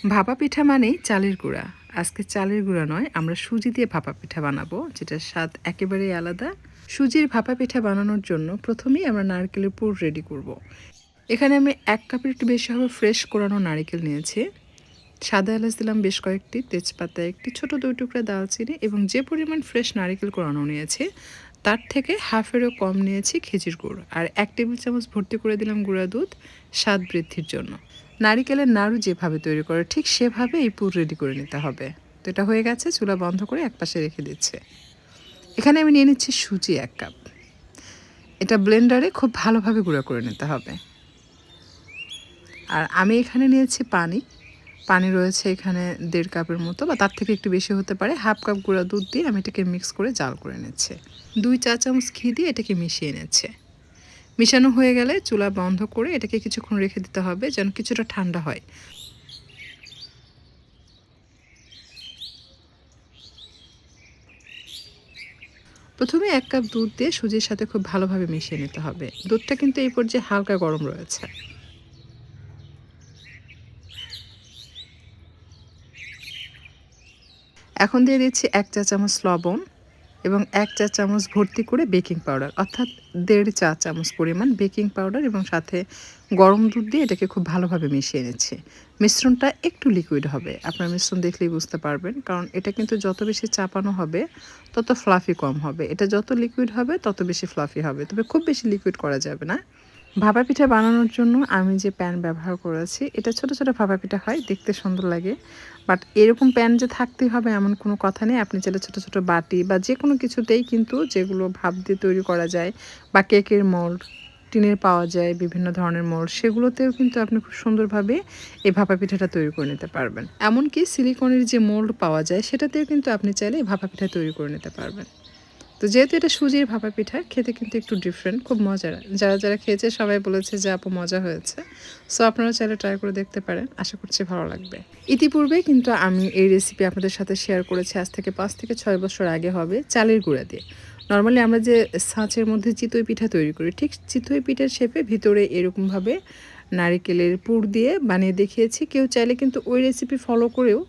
ভাপা পিঠা মানেই চালের গুঁড়া। আজকে চালের গুঁড়া নয়, আমরা সুজি দিয়ে ভাপা পিঠা বানাবো, যেটার স্বাদ একেবারেই আলাদা। সুজির ভাপা পিঠা বানানোর জন্য প্রথমেই আমরা নারকেলের পুর রেডি করব। এখানে আমি 1 কাপের একটু বেশি হবে ফ্রেশ কোরানো নারিকেল নিয়েছি। সাদা এলাচ দিলাম বেশ কয়েকটি, তেজপাতা একটি, ছোট 2 টুকরা দালচিনি এবং যে পরিমাণ ফ্রেশ নারিকেল কোরানো নিয়েছি তার থেকে হাফেরও কম নিয়েছি খেজুর গুড়, আর 1 টেবিল চামচ ভর্তি করে দিলাম গুঁড়া দুধ স্বাদ বৃদ্ধির জন্য। নারিকেলের নাড়ু যেভাবে তৈরি করে ঠিক সেভাবে এই পুর রেডি করে নিতে হবে। তো এটা হয়ে গেছে, চুলা বন্ধ করে একপাশে রেখে দিচ্ছে। এখানে আমি নিয়ে নিচ্ছি সুজি 1 কাপ। এটা ব্লেন্ডারে খুব ভালোভাবে গুঁড়া করে নিতে হবে। আর আমি এখানে নিয়েছি পানি। পানি রয়েছে এখানে 1.5 কাপের মতো, বা তার থেকে একটু বেশি হতে পারে। হাফ কাপ গুঁড়া দুধ দিয়ে আমি এটাকে মিক্স করে জাল করে নিচ্ছি। 2 চা চামচ ঘি দিয়ে এটাকে মিশিয়ে নিচ্ছে। মিশানো হয়ে গেলে চুলা বন্ধ করে এটাকে কিছুক্ষণ রেখে দিতে হবে যেন কিছুটা ঠান্ডা হয়। প্রথমে 1 কাপ দুধ দিয়ে সুজির সাথে খুব ভালোভাবে মিশিয়ে নিতে হবে। দুধটা কিন্তু এই পর্যায়ে হালকা গরম রয়েছে। এখন দিয়ে দিচ্ছি 1 চা চামচ লবণ এবং 1 চা চামচ ভর্তি করে বেকিং পাউডার, অর্থাৎ 1.5 চা চামচ পরিমাণ বেকিং পাউডার, এবং সাথে গরম দুধ দিয়ে এটাকে খুব ভালোভাবে মিশিয়ে নিচ্ছি। মিশ্রণটা একটু লিকুইড হবে, আপনার মিশ্রণ দেখলেই বুঝতে পারবেন, কারণ এটা কিন্তু যত বেশি চাপানো হবে তত ফ্লাফি কম হবে। এটা যত লিকুইড হবে তত বেশি ফ্লাফি হবে, তবে খুব বেশি লিকুইড করা যাবে না। ভাপা পিঠা বানানোর জন্য আমি যে প্যান ব্যবহার করেছি এটা ছোট ছোট ভাপা পিঠা হয়, দেখতে সুন্দর লাগে। বাট এরকম প্যান যে থাকতেই হবে এমন কোনো কথা নেই। আপনি চাইলে ছোট ছোট বাটি বা যে কোনো কিছুতেই কিন্তু, যেগুলো ভাপ দিয়ে তৈরি করা যায়, বা কেকের মোল্ড টিনের পাওয়া যায়, বিভিন্ন ধরনের মোল্ড, সেগুলোতেও কিন্তু আপনি খুব সুন্দরভাবে এই ভাপা পিঠাটা তৈরি করে নিতে পারবেন। এমনকি সিলিকনের যে মোল্ড পাওয়া যায় সেটাতেও কিন্তু আপনি চাইলে এই ভাপা পিঠা তৈরি করে নিতে পারবেন। তো যেহেতু এটা সুজির ভাপা পিঠা, খেতে কিন্তু একটু ডিফারেন্ট, খুব মজার। যারা খেয়েছে সবাই বলেছে যে আপু মজা হয়েছে। সো আপনারা চাইলে ট্রাই করে দেখতে পারেন, আশা করছি ভালো লাগবে। ইতিপূর্বে কিন্তু আমি এই রেসিপি আপনাদের সাথে শেয়ার করেছি, আজ থেকে 5 থেকে 6 বছর আগে হবে, চালের গুঁড়া দিয়ে। নর্মালি আমরা যে ছাঁচের মধ্যে চিতই পিঠা তৈরি করি, ঠিক চিতই পিঠার শেপে ভিতরে এরকমভাবে নারিকেলের পুর দিয়ে বানিয়ে দেখিয়েছি। কেউ চাইলে কিন্তু ওই রেসিপি ফলো করেও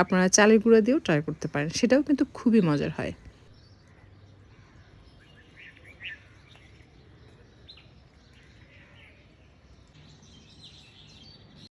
আপনারা চালের গুঁড়া দিয়েও ট্রাই করতে পারেন, সেটাও কিন্তু খুবই মজার হয়।